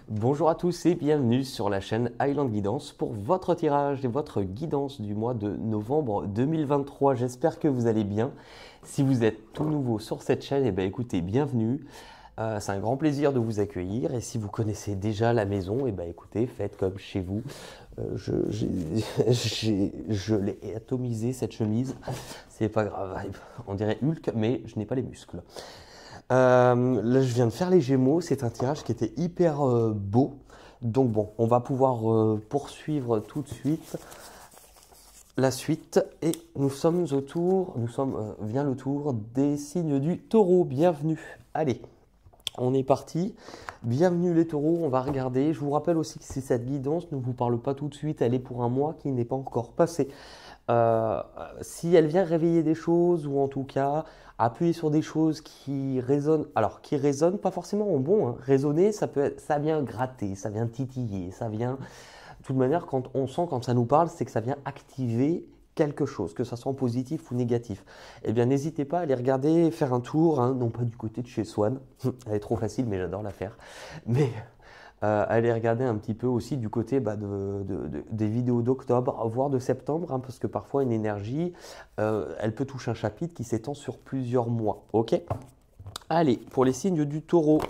Bonjour à tous et bienvenue sur la chaîne Highland Guidance pour votre tirage et votre guidance du mois de novembre 2023. J'espère que vous allez bien. Si vous êtes tout nouveau sur cette chaîne, écoutez, bienvenue. C'est un grand plaisir de vous accueillir et si vous connaissez déjà la maison, écoutez, faites comme chez vous. Je l'ai atomisé cette chemise, c'est pas grave, on dirait Hulk, mais je n'ai pas les muscles. Là, je viens de faire les Gémeaux. C'est un tirage qui était hyper beau. Donc bon, on va pouvoir poursuivre tout de suite la suite. Et nous sommes au tour, vient le tour des signes du taureau. Bienvenue. Allez, on est parti. Bienvenue les taureaux, on va regarder. Je vous rappelle aussi que si cette guidance ne vous parle pas tout de suite, elle est pour un mois qui n'est pas encore passé. Si elle vient réveiller des choses ou en tout cas appuyer sur des choses qui résonnent, alors qui résonnent pas forcément en bon, hein. Résonner, ça vient gratter, ça vient titiller, ça vient. De toute manière, quand on sent quand ça nous parle, c'est que ça vient activer quelque chose, que ça soit positif ou négatif. Eh bien, n'hésitez pas à aller regarder, faire un tour, hein, non pas du côté de chez Swan, elle est trop facile, mais j'adore la faire. Mais allez regarder un petit peu aussi du côté des vidéos d'octobre, voire de septembre, hein, parce que parfois une énergie, elle peut toucher un chapitre qui s'étend sur plusieurs mois. Ok? Allez, pour les signes du taureau,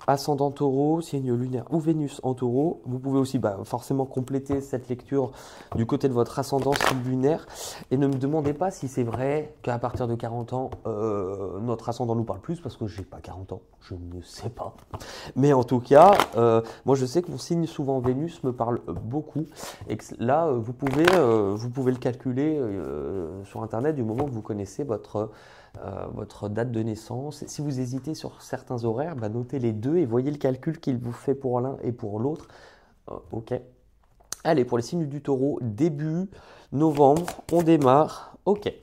ascendant taureau, signe lunaire ou Vénus en taureau, vous pouvez aussi forcément compléter cette lecture du côté de votre ascendant signe lunaire. Et ne me demandez pas si c'est vrai qu'à partir de 40 ans, notre ascendant nous parle plus, parce que j'ai pas 40 ans, je ne sais pas. Mais en tout cas, moi je sais que mon signe souvent Vénus me parle beaucoup. Et que là, vous pouvez le calculer sur Internet du moment que vous connaissez votre date de naissance. Si vous hésitez sur certains horaires, notez les deux et voyez le calcul qu'il vous fait pour l'un et pour l'autre. Ok. Allez, pour les signes du taureau, début novembre, on démarre. Ok.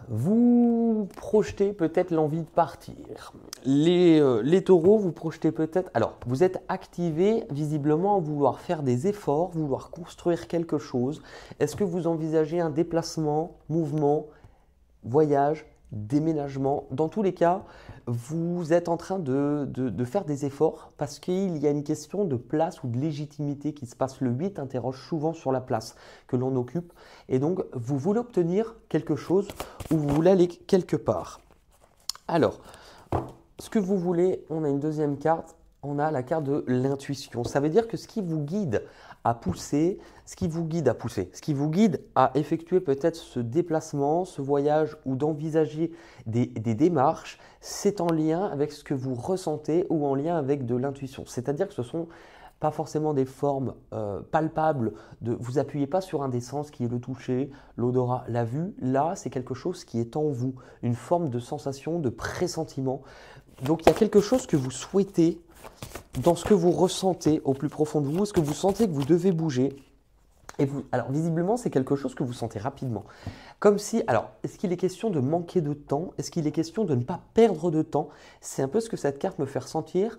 Vous projetez peut-être l'envie de partir. Les taureaux, vous projetez peut-être. Alors, vous êtes activé visiblement à vouloir faire des efforts, vouloir construire quelque chose. Est-ce que vous envisagez un déplacement, mouvement, voyage, déménagement? Dans tous les cas, vous êtes en train de faire des efforts parce qu'il y a une question de place ou de légitimité qui se passe. Le 8 interroge souvent sur la place que l'on occupe et donc vous voulez obtenir quelque chose ou vous voulez aller quelque part. Alors, ce que vous voulez, on a une deuxième carte, on a la carte de l'intuition. Ça veut dire que ce qui vous guide à pousser, ce qui vous guide à effectuer peut-être ce déplacement, ce voyage ou d'envisager des démarches, c'est en lien avec ce que vous ressentez ou en lien avec de l'intuition. C'est-à-dire que ce sont pas forcément des formes palpables, vous appuyez pas sur un des sens qui est le toucher, l'odorat, la vue. Là, c'est quelque chose qui est en vous, une forme de sensation, de pressentiment. Donc, il y a quelque chose que vous souhaitez dans ce que vous ressentez au plus profond de vous, est-ce que vous sentez que vous devez bouger? Et alors visiblement, c'est quelque chose que vous sentez rapidement. Comme si, alors, est-ce qu'il est question de manquer de temps? Est-ce qu'il est question de ne pas perdre de temps? C'est un peu ce que cette carte me fait ressentir.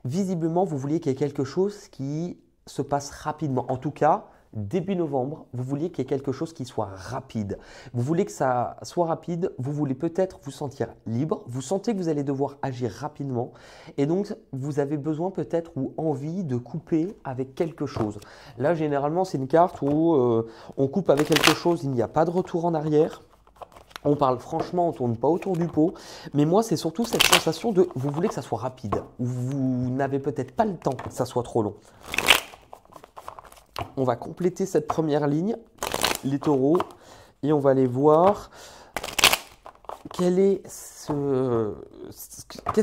Visiblement, vous vouliez qu'il y ait quelque chose qui se passe rapidement. En tout cas, début novembre, vous vouliez qu'il y ait quelque chose qui soit rapide. Vous voulez que ça soit rapide, vous voulez peut-être vous sentir libre, vous sentez que vous allez devoir agir rapidement et donc vous avez besoin peut-être ou envie de couper avec quelque chose. Là, généralement, c'est une carte où on coupe avec quelque chose, il n'y a pas de retour en arrière. On parle franchement, on ne tourne pas autour du pot. Mais moi, c'est surtout cette sensation de vous voulez que ça soit rapide. Ou vous n'avez peut-être pas le temps que ça soit trop long. On va compléter cette première ligne, les taureaux, et on va aller voir qu'est-ce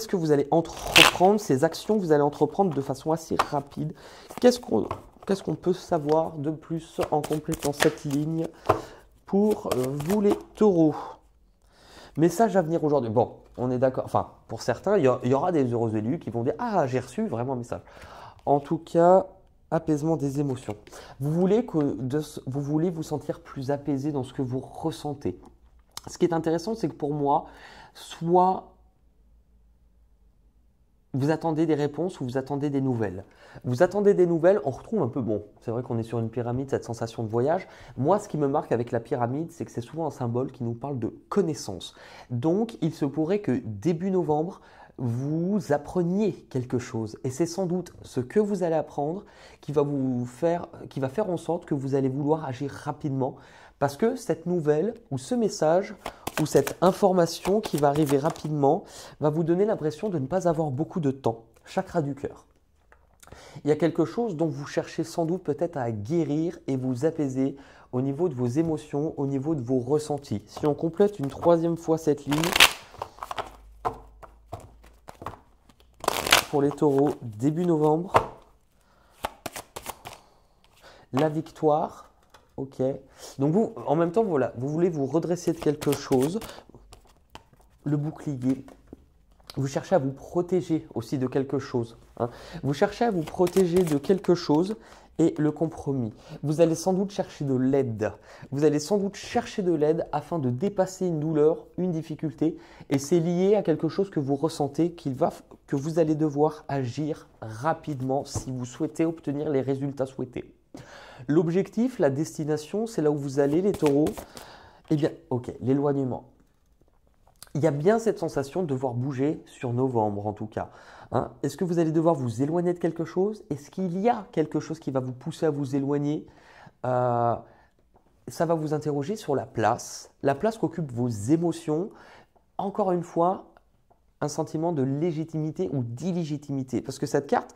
que vous allez entreprendre, ces actions que vous allez entreprendre de façon assez rapide. Qu'est-ce qu'on peut savoir de plus en complétant cette ligne pour vous les taureaux? Message à venir aujourd'hui. Bon, on est d'accord. Enfin, pour certains, il y aura des heureux élus qui vont dire « Ah, j'ai reçu vraiment un message ». En tout cas, apaisement des émotions. Vous voulez vous sentir plus apaisé dans ce que vous ressentez. Ce qui est intéressant, c'est que pour moi, soit vous attendez des réponses ou vous attendez des nouvelles. Vous attendez des nouvelles, on retrouve un peu, bon, c'est vrai qu'on est sur une pyramide, cette sensation de voyage. Moi, ce qui me marque avec la pyramide, c'est que c'est souvent un symbole qui nous parle de connaissance. Donc, il se pourrait que début novembre, vous appreniez quelque chose. Et c'est sans doute ce que vous allez apprendre qui va faire en sorte que vous allez vouloir agir rapidement. Parce que cette nouvelle ou ce message ou cette information qui va arriver rapidement va vous donner l'impression de ne pas avoir beaucoup de temps. Chakra du cœur. Il y a quelque chose dont vous cherchez sans doute peut-être à guérir et vous apaiser au niveau de vos émotions, au niveau de vos ressentis. Si on complète une troisième fois cette ligne, pour les taureaux, début novembre, la victoire, ok. Donc vous, en même temps, voilà, vous voulez vous redresser de quelque chose, le bouclier. Vous cherchez à vous protéger aussi de quelque chose. Hein. Vous cherchez à vous protéger de quelque chose et le compromis. Vous allez sans doute chercher de l'aide. Vous allez sans doute chercher de l'aide afin de dépasser une douleur, une difficulté. Et c'est lié à quelque chose que vous ressentez, que vous allez devoir agir rapidement si vous souhaitez obtenir les résultats souhaités. L'objectif, la destination, c'est là où vous allez les taureaux. Eh bien, ok, l'éloignement. Il y a bien cette sensation de devoir bouger sur novembre en tout cas. Hein. Est-ce que vous allez devoir vous éloigner de quelque chose? Est-ce qu'il y a quelque chose qui va vous pousser à vous éloigner? Ça va vous interroger sur la place qu'occupent vos émotions. Encore une fois, un sentiment de légitimité ou d'illégitimité. Parce que cette carte,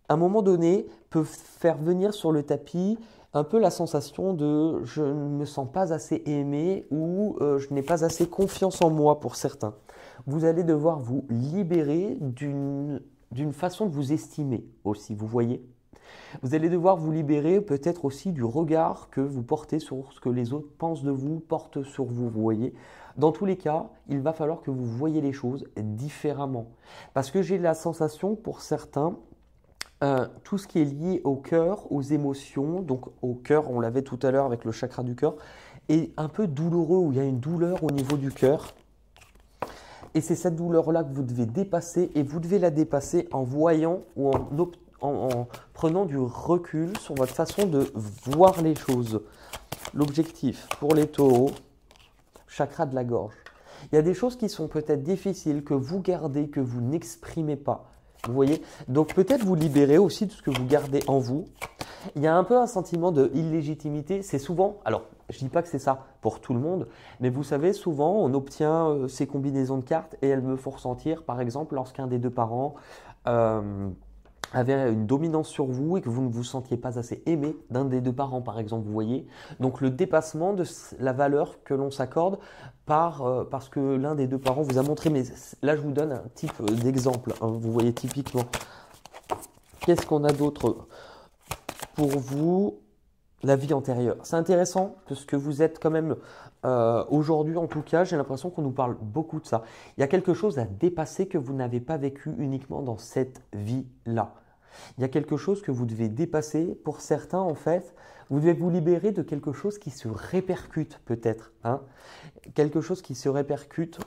à un moment donné, peut faire venir sur le tapis un peu la sensation de je ne me sens pas assez aimé ou je n'ai pas assez confiance en moi pour certains. Vous allez devoir vous libérer d'une façon de vous estimer aussi, vous voyez. Vous allez devoir vous libérer peut-être aussi du regard que vous portez sur ce que les autres pensent de vous, portent sur vous, vous voyez. Dans tous les cas, il va falloir que vous voyez les choses différemment. Parce que j'ai la sensation pour certains, tout ce qui est lié au cœur, aux émotions, donc au cœur, on l'avait tout à l'heure avec le chakra du cœur, est un peu douloureux, où il y a une douleur au niveau du cœur. Et c'est cette douleur-là que vous devez dépasser, et vous devez la dépasser en voyant ou en prenant du recul sur votre façon de voir les choses. L'objectif pour les taureaux, chakra de la gorge. Il y a des choses qui sont peut-être difficiles, que vous gardez, que vous n'exprimez pas. Vous voyez? Donc peut-être vous libérer aussi de ce que vous gardez en vous. Il y a un peu un sentiment de illégitimité. C'est souvent, alors je ne dis pas que c'est ça pour tout le monde, mais vous savez, souvent on obtient ces combinaisons de cartes et elles me font ressentir, par exemple, lorsqu'un des deux parents avait une dominance sur vous et que vous ne vous sentiez pas assez aimé d'un des deux parents, par exemple, vous voyez. Donc le dépassement de la valeur que l'on s'accorde parce que l'un des deux parents vous a montré. Mais là, je vous donne un type d'exemple, hein, vous voyez typiquement. Qu'est-ce qu'on a d'autre pour vous? La vie antérieure. C'est intéressant parce que vous êtes quand même, aujourd'hui en tout cas, j'ai l'impression qu'on nous parle beaucoup de ça. Il y a quelque chose à dépasser que vous n'avez pas vécu uniquement dans cette vie-là. Il y a quelque chose que vous devez dépasser. Pour certains, en fait, vous devez vous libérer de quelque chose qui se répercute peut-être. Hein. Quelque chose qui se répercute.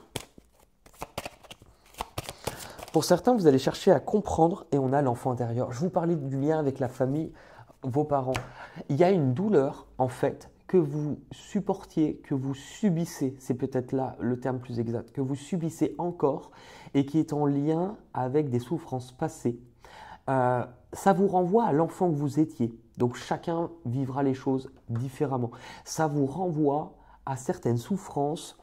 Pour certains, vous allez chercher à comprendre et on a l'enfant intérieur. Je vous parlais du lien avec la famille, vos parents. Il y a une douleur, en fait, que vous supportiez, que vous subissez, c'est peut-être là le terme plus exact, que vous subissez encore et qui est en lien avec des souffrances passées. Ça vous renvoie à l'enfant que vous étiez. Donc chacun vivra les choses différemment. Ça vous renvoie à certaines souffrances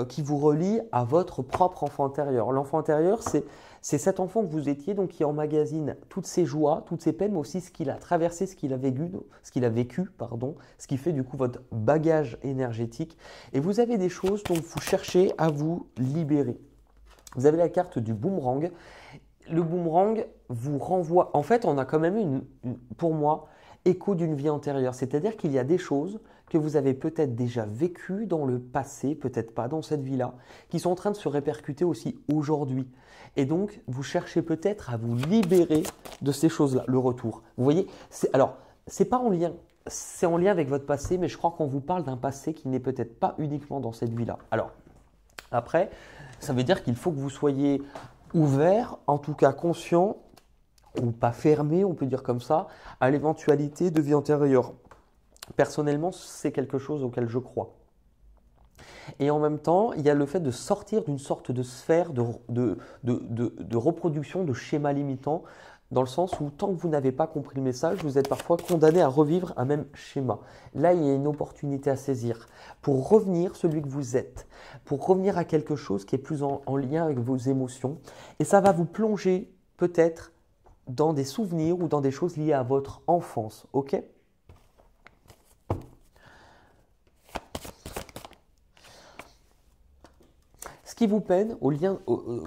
qui vous relient à votre propre enfant intérieur. L'enfant intérieur, c'est cet enfant que vous étiez, donc qui emmagasine toutes ses joies, toutes ses peines, mais aussi ce qu'il a traversé, ce qu'il a vécu, ce qui fait du coup votre bagage énergétique. Et vous avez des choses dont vous cherchez à vous libérer. Vous avez la carte du boomerang. Le boomerang vous renvoie… En fait, on a quand même pour moi, écho d'une vie antérieure. C'est-à-dire qu'il y a des choses que vous avez peut-être déjà vécues dans le passé, peut-être pas dans cette vie-là, qui sont en train de se répercuter aussi aujourd'hui. Et donc, vous cherchez peut-être à vous libérer de ces choses-là, le retour. Vous voyez, alors, c'est pas en lien, c'est en lien avec votre passé, mais je crois qu'on vous parle d'un passé qui n'est peut-être pas uniquement dans cette vie-là. Alors, après, ça veut dire qu'il faut que vous soyez ouvert, en tout cas conscient, ou pas fermé, on peut dire comme ça, à l'éventualité de vie antérieure. Personnellement, c'est quelque chose auquel je crois. Et en même temps, il y a le fait de sortir d'une sorte de sphère de reproduction, de schéma limitant, dans le sens où tant que vous n'avez pas compris le message, vous êtes parfois condamné à revivre un même schéma. Là, il y a une opportunité à saisir pour revenir celui que vous êtes, pour revenir à quelque chose qui est plus en lien avec vos émotions. Et ça va vous plonger peut-être dans des souvenirs ou dans des choses liées à votre enfance, ok? Ce qui vous peine,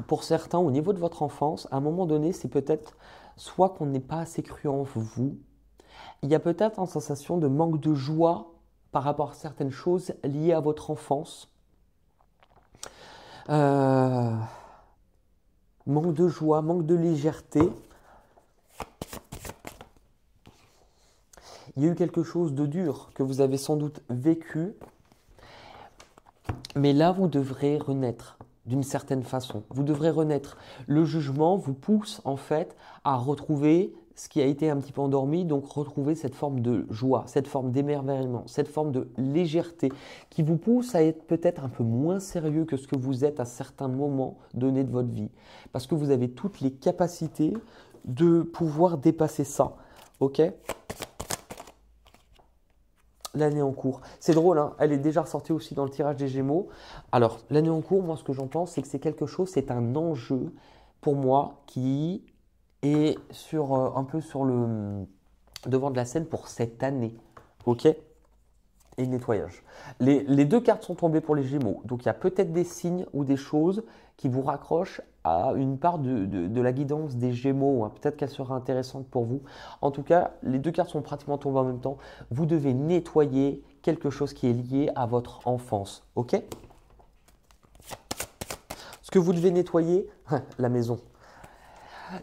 pour certains, au niveau de votre enfance, à un moment donné, c'est peut-être soit qu'on n'est pas assez cru en vous, il y a peut-être une sensation de manque de joie par rapport à certaines choses liées à votre enfance. Manque de joie, manque de légèreté. Il y a eu quelque chose de dur que vous avez sans doute vécu, mais là, vous devrez renaître d'une certaine façon. Vous devrez renaître. Le jugement vous pousse en fait à retrouver ce qui a été un petit peu endormi, donc retrouver cette forme de joie, cette forme d'émerveillement, cette forme de légèreté qui vous pousse à être peut-être un peu moins sérieux que ce que vous êtes à certains moments donnés de votre vie. Parce que vous avez toutes les capacités de pouvoir dépasser ça. Ok ? L'année en cours. C'est drôle, hein, elle est déjà ressortie aussi dans le tirage des Gémeaux. Alors, l'année en cours, moi, ce que j'en pense, c'est que c'est quelque chose, c'est un enjeu pour moi qui est un peu sur le devant de la scène pour cette année. Ok ? Et nettoyage. Les deux cartes sont tombées pour les Gémeaux. Donc, il y a peut-être des signes ou des choses qui vous raccrochent à une part de la guidance des Gémeaux. Hein. Peut-être qu'elle sera intéressante pour vous. En tout cas, les deux cartes sont pratiquement tombées en même temps. Vous devez nettoyer quelque chose qui est lié à votre enfance. Ok ? Ce que vous devez nettoyer, la maison.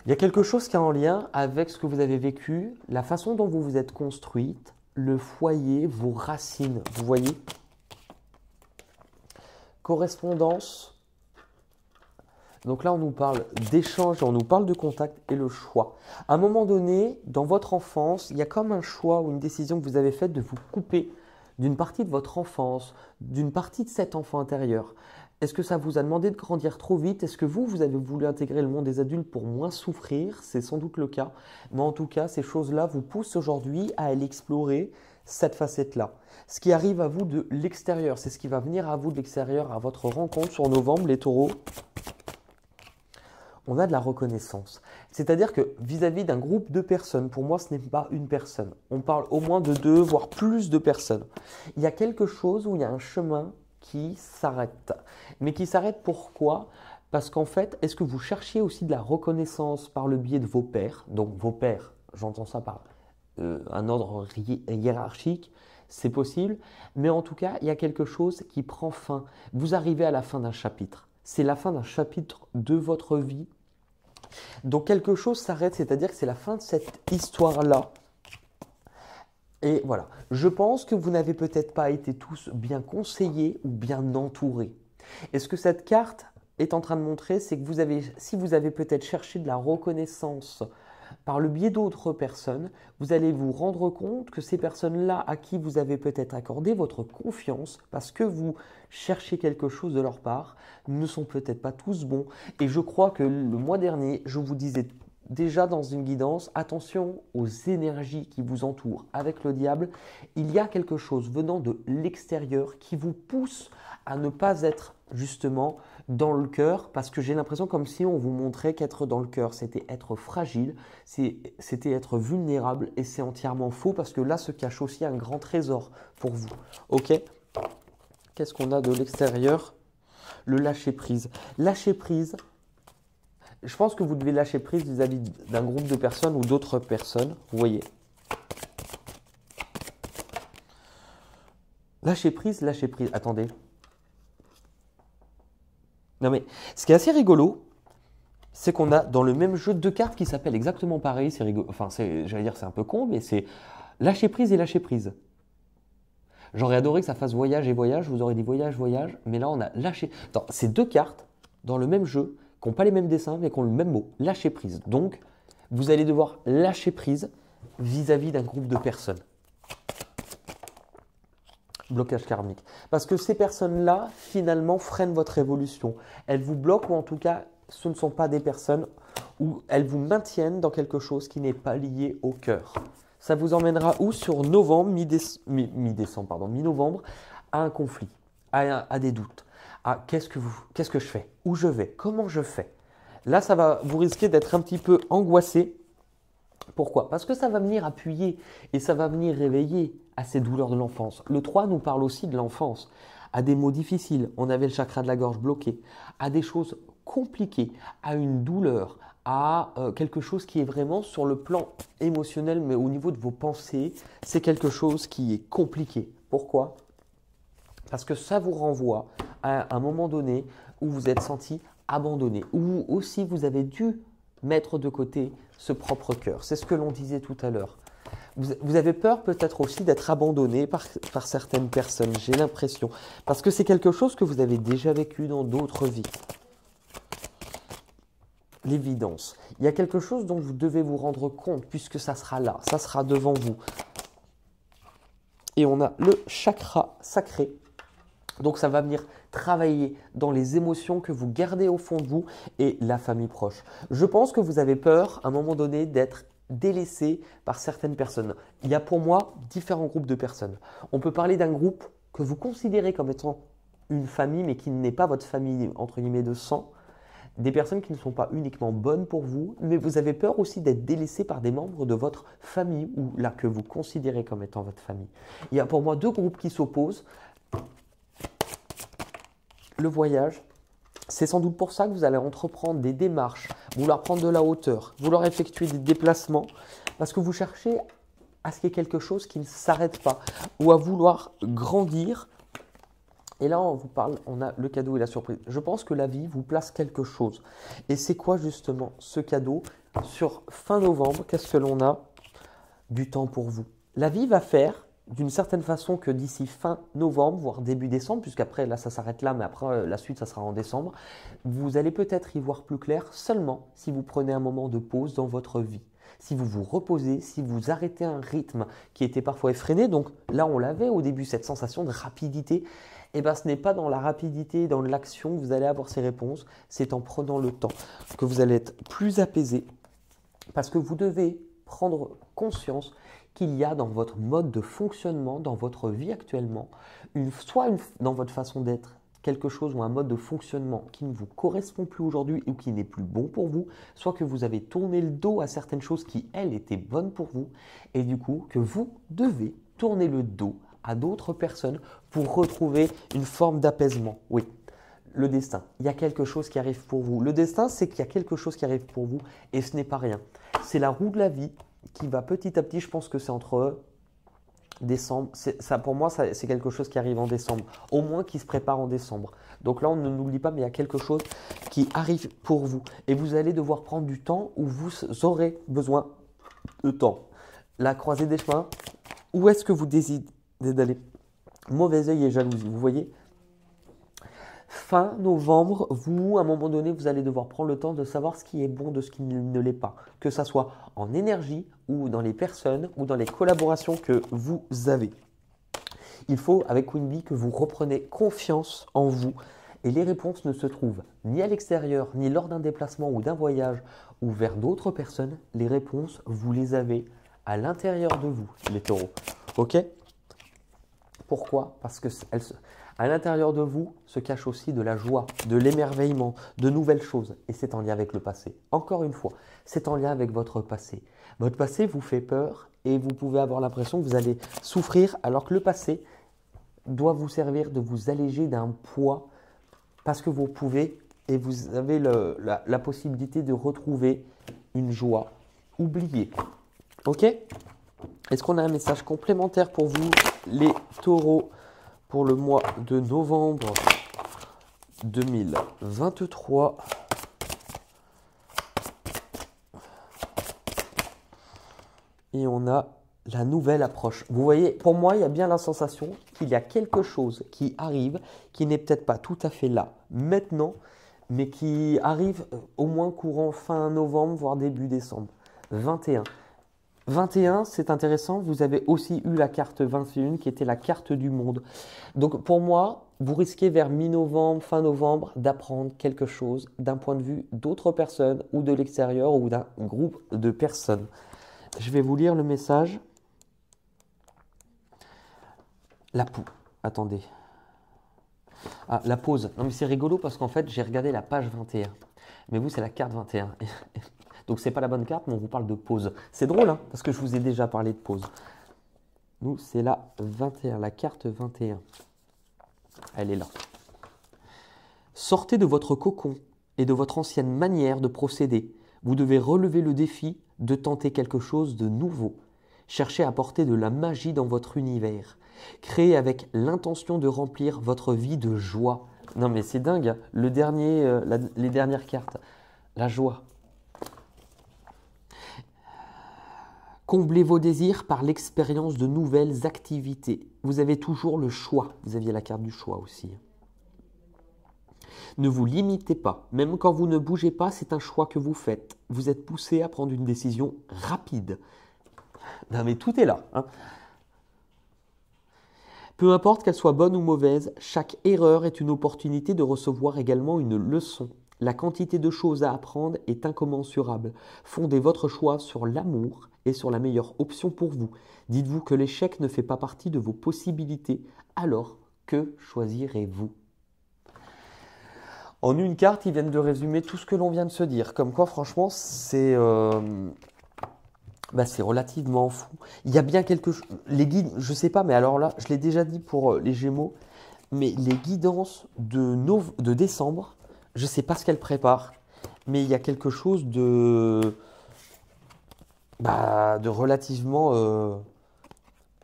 Il y a quelque chose qui est en lien avec ce que vous avez vécu, la façon dont vous vous êtes construite, le foyer, vos racines. Vous voyez ? Correspondance. Donc là, on nous parle d'échange, on nous parle de contact et le choix. À un moment donné, dans votre enfance, il y a comme un choix ou une décision que vous avez faite de vous couper d'une partie de votre enfance, d'une partie de cet enfant intérieur. Est-ce que ça vous a demandé de grandir trop vite? Est-ce que vous avez voulu intégrer le monde des adultes pour moins souffrir? C'est sans doute le cas. Mais en tout cas, ces choses-là vous poussent aujourd'hui à aller explorer cette facette-là. Ce qui arrive à vous de l'extérieur, c'est ce qui va venir à vous de l'extérieur, à votre rencontre sur novembre, les taureaux. On a de la reconnaissance. C'est-à-dire que vis-à-vis d'un groupe de personnes, pour moi, ce n'est pas une personne. On parle au moins de 2, voire plus de personnes. Il y a quelque chose où il y a un chemin qui s'arrête. Mais qui s'arrête pourquoi? Parce qu'en fait, est-ce que vous cherchiez aussi de la reconnaissance par le biais de vos pairs? Donc vos pairs, j'entends ça par un ordre hiérarchique, c'est possible. Mais en tout cas, il y a quelque chose qui prend fin. Vous arrivez à la fin d'un chapitre. C'est la fin d'un chapitre de votre vie. Donc quelque chose s'arrête, c'est-à-dire que c'est la fin de cette histoire-là. Et voilà, je pense que vous n'avez peut-être pas été tous bien conseillés ou bien entourés. Et ce que cette carte est en train de montrer, c'est que si vous avez peut-être cherché de la reconnaissance par le biais d'autres personnes, vous allez vous rendre compte que ces personnes-là à qui vous avez peut-être accordé votre confiance parce que vous cherchez quelque chose de leur part, ne sont peut-être pas tous bons. Et je crois que le mois dernier, je vous disais déjà dans une guidance, attention aux énergies qui vous entourent. Avec le diable, il y a quelque chose venant de l'extérieur qui vous pousse à ne pas être justement dans le cœur, parce que j'ai l'impression comme si on vous montrait qu'être dans le cœur, c'était être fragile, c'était être vulnérable, et c'est entièrement faux, parce que là se cache aussi un grand trésor pour vous. Ok ? Qu'est-ce qu'on a de l'extérieur? Le lâcher-prise. Lâcher-prise, je pense que vous devez lâcher prise vis-à-vis d'un groupe de personnes ou d'autres personnes, vous voyez. Lâcher prise, attendez. Non mais, ce qui est assez rigolo, c'est qu'on a dans le même jeu deux cartes qui s'appellent exactement pareil, c'est rigolo, enfin j'allais dire c'est un peu con, mais c'est lâcher prise et lâcher prise. J'aurais adoré que ça fasse voyage et voyage, je vous aurais dit voyage, voyage, mais là on a lâché. Attends, c'est deux cartes dans le même jeu, qui n'ont pas les mêmes dessins, mais qui ont le même mot, lâcher prise. Donc, vous allez devoir lâcher prise vis-à-vis d'un groupe de personnes. blocage karmique. Parce que ces personnes-là, finalement, freinent votre évolution. Elles vous bloquent ou en tout cas, ce ne sont pas des personnes où elles vous maintiennent dans quelque chose qui n'est pas lié au cœur. Ça vous emmènera où sur novembre, mi-novembre, à un conflit, à des doutes, à qu'est-ce que je fais, où je vais, comment je fais. Là, vous risquez d'être un petit peu angoissé. Pourquoi? Parce que ça va venir appuyer et ça va venir réveiller à ces douleurs de l'enfance. Le 3 nous parle aussi de l'enfance, à des mots difficiles. On avait le chakra de la gorge bloqué, à des choses compliquées, à une douleur, à quelque chose qui est vraiment sur le plan émotionnel, mais au niveau de vos pensées, c'est quelque chose qui est compliqué. Pourquoi? Parce que ça vous renvoie à un moment donné où vous êtes senti abandonné, où aussi vous avez dû mettre de côté ce propre cœur. C'est ce que l'on disait tout à l'heure. Vous avez peur peut-être aussi d'être abandonné par certaines personnes, j'ai l'impression, parce que c'est quelque chose que vous avez déjà vécu dans d'autres vies. L'évidence. Il y a quelque chose dont vous devez vous rendre compte puisque ça sera là, ça sera devant vous. Et on a le chakra sacré. Donc ça va venir travailler dans les émotions que vous gardez au fond de vous et la famille proche. Je pense que vous avez peur à un moment donné d'être délaissé par certaines personnes. Il y a pour moi différents groupes de personnes. On peut parler d'un groupe que vous considérez comme étant une famille mais qui n'est pas votre famille entre guillemets de sang. Des personnes qui ne sont pas uniquement bonnes pour vous, mais vous avez peur aussi d'être délaissé par des membres de votre famille ou là que vous considérez comme étant votre famille. Il y a pour moi deux groupes qui s'opposent. Le voyage, c'est sans doute pour ça que vous allez entreprendre des démarches, vouloir prendre de la hauteur, vouloir effectuer des déplacements, parce que vous cherchez à ce qu'il y ait quelque chose qui ne s'arrête pas, ou à vouloir grandir. Et là, on a le cadeau et la surprise. Je pense que la vie vous place quelque chose. Et c'est quoi justement ce cadeau? Sur fin novembre, qu'est-ce que l'on a? Du temps pour vous. La vie va faire d'une certaine façon que d'ici fin novembre, voire début décembre, puisqu'après là ça s'arrête là, mais après la suite ça sera en décembre, vous allez peut-être y voir plus clair seulement si vous prenez un moment de pause dans votre vie. Si vous vous reposez, si vous arrêtez un rythme qui était parfois effréné, donc là on l'avait au début cette sensation de rapidité, et bien ce n'est pas dans la rapidité, dans l'action que vous allez avoir ces réponses, c'est en prenant le temps que vous allez être plus apaisé parce que vous devez prendre conscience qu'il y a dans votre mode de fonctionnement, dans votre vie actuellement, dans votre façon d'être, quelque chose ou un mode de fonctionnement qui ne vous correspond plus aujourd'hui ou qui n'est plus bon pour vous, soit que vous avez tourné le dos à certaines choses qui, elles, étaient bonnes pour vous, et du coup, que vous devez tourner le dos à d'autres personnes pour retrouver une forme d'apaisement. Oui, le destin, il y a quelque chose qui arrive pour vous. Le destin, c'est qu'il y a quelque chose qui arrive pour vous et ce n'est pas rien. C'est la roue de la vie qui va petit à petit, je pense que c'est entre décembre, pour moi, c'est quelque chose qui arrive en décembre, au moins qui se prépare en décembre. Donc là, on ne n'oublie pas, mais il y a quelque chose qui arrive pour vous. Et vous allez devoir prendre du temps où vous aurez besoin de temps. La croisée des chemins, où est-ce que vous décidez d'aller? Mauvais œil et jalousie, vous voyez? Fin novembre, à un moment donné, vous allez devoir prendre le temps de savoir ce qui est bon de ce qui ne l'est pas. Que ça soit en énergie ou dans les personnes ou dans les collaborations que vous avez. Il faut, avec Queen Bee, que vous repreniez confiance en vous. Et les réponses ne se trouvent ni à l'extérieur, ni lors d'un déplacement ou d'un voyage ou vers d'autres personnes. Les réponses, vous les avez à l'intérieur de vous, les taureaux. Ok? Pourquoi? Parce que à l'intérieur de vous se cache aussi de la joie, de l'émerveillement, de nouvelles choses. Et c'est en lien avec le passé. Encore une fois, c'est en lien avec votre passé. Votre passé vous fait peur et vous pouvez avoir l'impression que vous allez souffrir alors que le passé doit vous servir de vous alléger d'un poids parce que vous pouvez et vous avez la possibilité de retrouver une joie oubliée. Ok? Est-ce qu'on a un message complémentaire pour vous, les taureaux, pour le mois de novembre 2023? Et on a la nouvelle approche. Vous voyez, pour moi, il y a bien la sensation qu'il y a quelque chose qui arrive, qui n'est peut-être pas tout à fait là maintenant, mais qui arrive au moins courant fin novembre, voire début décembre. 21. 21, c'est intéressant, vous avez aussi eu la carte 21 qui était la carte du monde. Donc pour moi, vous risquez vers mi-novembre, fin novembre d'apprendre quelque chose d'un point de vue d'autres personnes ou de l'extérieur ou d'un groupe de personnes. Je vais vous lire le message. Attendez. Ah, la pause. Non mais c'est rigolo parce qu'en fait j'ai regardé la page 21. Mais vous c'est la carte 21. Donc c'est pas la bonne carte mais on vous parle de pause. C'est drôle hein, parce que je vous ai déjà parlé de pause. Nous c'est la 21, la carte 21. Elle est là. Sortez de votre cocon et de votre ancienne manière de procéder. Vous devez relever le défi de tenter quelque chose de nouveau. Cherchez à apporter de la magie dans votre univers. Créez avec l'intention de remplir votre vie de joie. Non mais c'est dingue, hein. Les dernières cartes. La joie. Comblez vos désirs par l'expérience de nouvelles activités. Vous avez toujours le choix. Vous aviez la carte du choix aussi. Ne vous limitez pas. Même quand vous ne bougez pas, c'est un choix que vous faites. Vous êtes poussé à prendre une décision rapide. Non mais tout est là, hein. Peu importe qu'elle soit bonne ou mauvaise, chaque erreur est une opportunité de recevoir également une leçon. La quantité de choses à apprendre est incommensurable. Fondez votre choix sur l'amour et sur la meilleure option pour vous. Dites-vous que l'échec ne fait pas partie de vos possibilités. Alors, que choisirez-vous? En une carte, ils viennent de résumer tout ce que l'on vient de se dire. Comme quoi, franchement, c'est relativement fou. Il y a bien quelque chose. Les guides, je sais pas, mais alors là, je l'ai déjà dit pour les Gémeaux, mais les guidances de décembre, je sais pas ce qu'elles préparent, mais il y a quelque chose de relativement,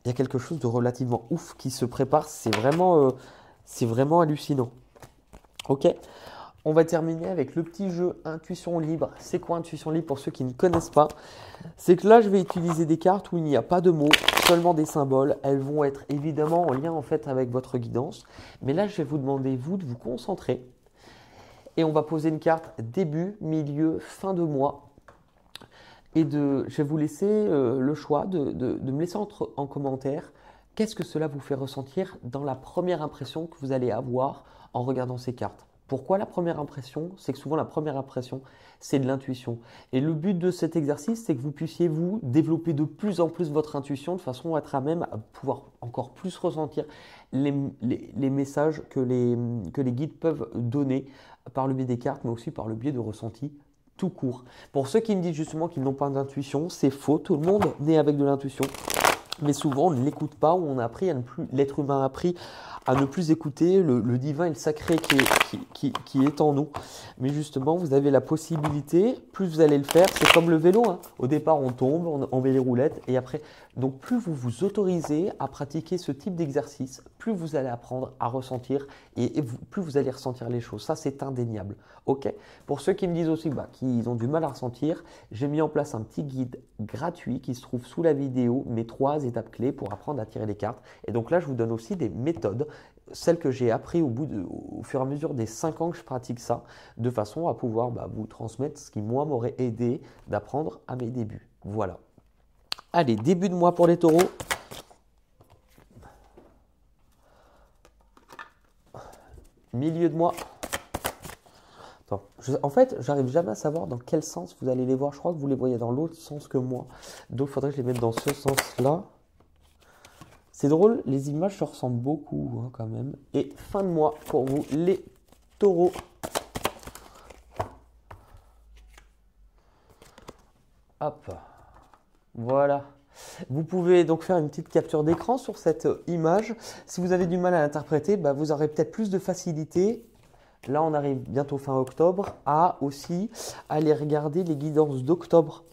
il y a quelque chose de relativement ouf qui se prépare. C'est vraiment hallucinant. Ok. On va terminer avec le petit jeu Intuition Libre. C'est quoi Intuition Libre pour ceux qui ne connaissent pas? C'est que là, je vais utiliser des cartes où il n'y a pas de mots, seulement des symboles. Elles vont être évidemment en lien en fait avec votre guidance. Mais là, je vais vous demander, vous, de vous concentrer. Et on va poser une carte début, milieu, fin de mois. Et je vais vous laisser le choix de me laisser en commentaire qu'est-ce que cela vous fait ressentir dans la première impression que vous allez avoir en regardant ces cartes. Pourquoi la première impression? C'est que souvent la première impression, c'est de l'intuition. Et le but de cet exercice, c'est que vous puissiez vous développer de plus en plus votre intuition de façon à être à même à pouvoir encore plus ressentir les messages que les guides peuvent donner par le biais des cartes, mais aussi par le biais de ressentis tout court. Pour ceux qui me disent justement qu'ils n'ont pas d'intuition, c'est faux. Tout le monde naît avec de l'intuition. Mais souvent, on ne l'écoute pas, ou on a appris l'être humain a appris à ne plus écouter le divin et le sacré qui est en nous. Mais justement, vous avez la possibilité, plus vous allez le faire, c'est comme le vélo, hein. Au départ, on tombe, on met les roulettes et après, donc plus vous vous autorisez à pratiquer ce type d'exercice, plus vous allez apprendre à ressentir et plus vous allez ressentir les choses. Ça, c'est indéniable. Ok. Pour ceux qui me disent aussi qu'ils ont du mal à ressentir, j'ai mis en place un petit guide gratuit qui se trouve sous la vidéo, mes 3 étapes clés pour apprendre à tirer les cartes. Et donc là, je vous donne aussi des méthodes, celles que j'ai appris au fur et à mesure des 5 ans que je pratique ça, de façon à pouvoir vous transmettre ce qui, moi, m'aurait aidé d'apprendre à mes débuts. Voilà. Allez, début de mois pour les taureaux. Milieu de mois. Attends, en fait, j'arrive jamais à savoir dans quel sens vous allez les voir. Je crois que vous les voyez dans l'autre sens que moi. Donc, il faudrait que je les mette dans ce sens-là. C'est drôle, les images se ressemblent beaucoup hein, quand même. Et fin de mois pour vous, les taureaux. Hop, voilà. Vous pouvez donc faire une petite capture d'écran sur cette image. Si vous avez du mal à l'interpréter, vous aurez peut-être plus de facilité. Là, on arrive bientôt fin octobre à aussi aller regarder les guidances d'octobre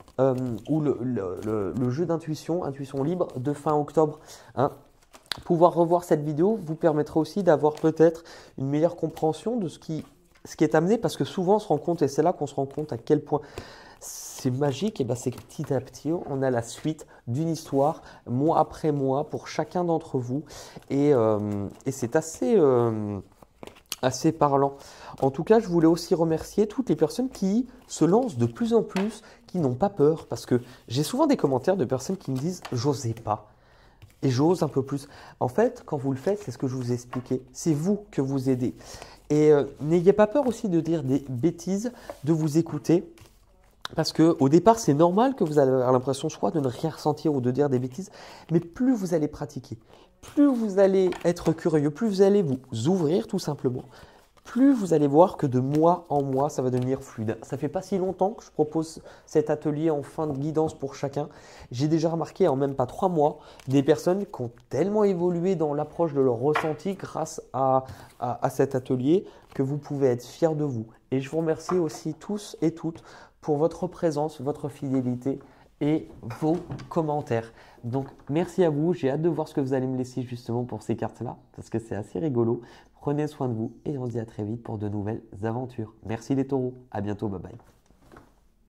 ou le jeu d'intuition, intuition libre de fin octobre. Hein. Pouvoir revoir cette vidéo vous permettra aussi d'avoir peut-être une meilleure compréhension de ce qui est amené parce que souvent on se rend compte, et c'est là qu'on se rend compte à quel point c'est magique, et c'est que petit à petit on a la suite d'une histoire mois après mois pour chacun d'entre vous et c'est assez parlant. En tout cas, je voulais aussi remercier toutes les personnes qui se lancent de plus en plus, qui n'ont pas peur. Parce que j'ai souvent des commentaires de personnes qui me disent « j'osais pas ». Et j'ose un peu plus. En fait, quand vous le faites, c'est ce que je vous ai expliqué. C'est vous que vous aidez. Et n'ayez pas peur aussi de dire des bêtises, de vous écouter. Parce qu'au départ, c'est normal que vous allez avoir l'impression soit de ne rien ressentir ou de dire des bêtises. Mais plus vous allez pratiquer, plus vous allez être curieux, plus vous allez vous ouvrir tout simplement, plus vous allez voir que de mois en mois, ça va devenir fluide. Ça fait pas si longtemps que je propose cet atelier en fin de guidance pour chacun. J'ai déjà remarqué en même pas 3 mois des personnes qui ont tellement évolué dans l'approche de leur ressenti grâce à cet atelier que vous pouvez être fiers de vous. Et je vous remercie aussi tous et toutes pour votre présence, votre fidélité et vos commentaires. Donc, merci à vous. J'ai hâte de voir ce que vous allez me laisser justement pour ces cartes-là parce que c'est assez rigolo. Prenez soin de vous et on se dit à très vite pour de nouvelles aventures. Merci les taureaux. À bientôt. Bye bye.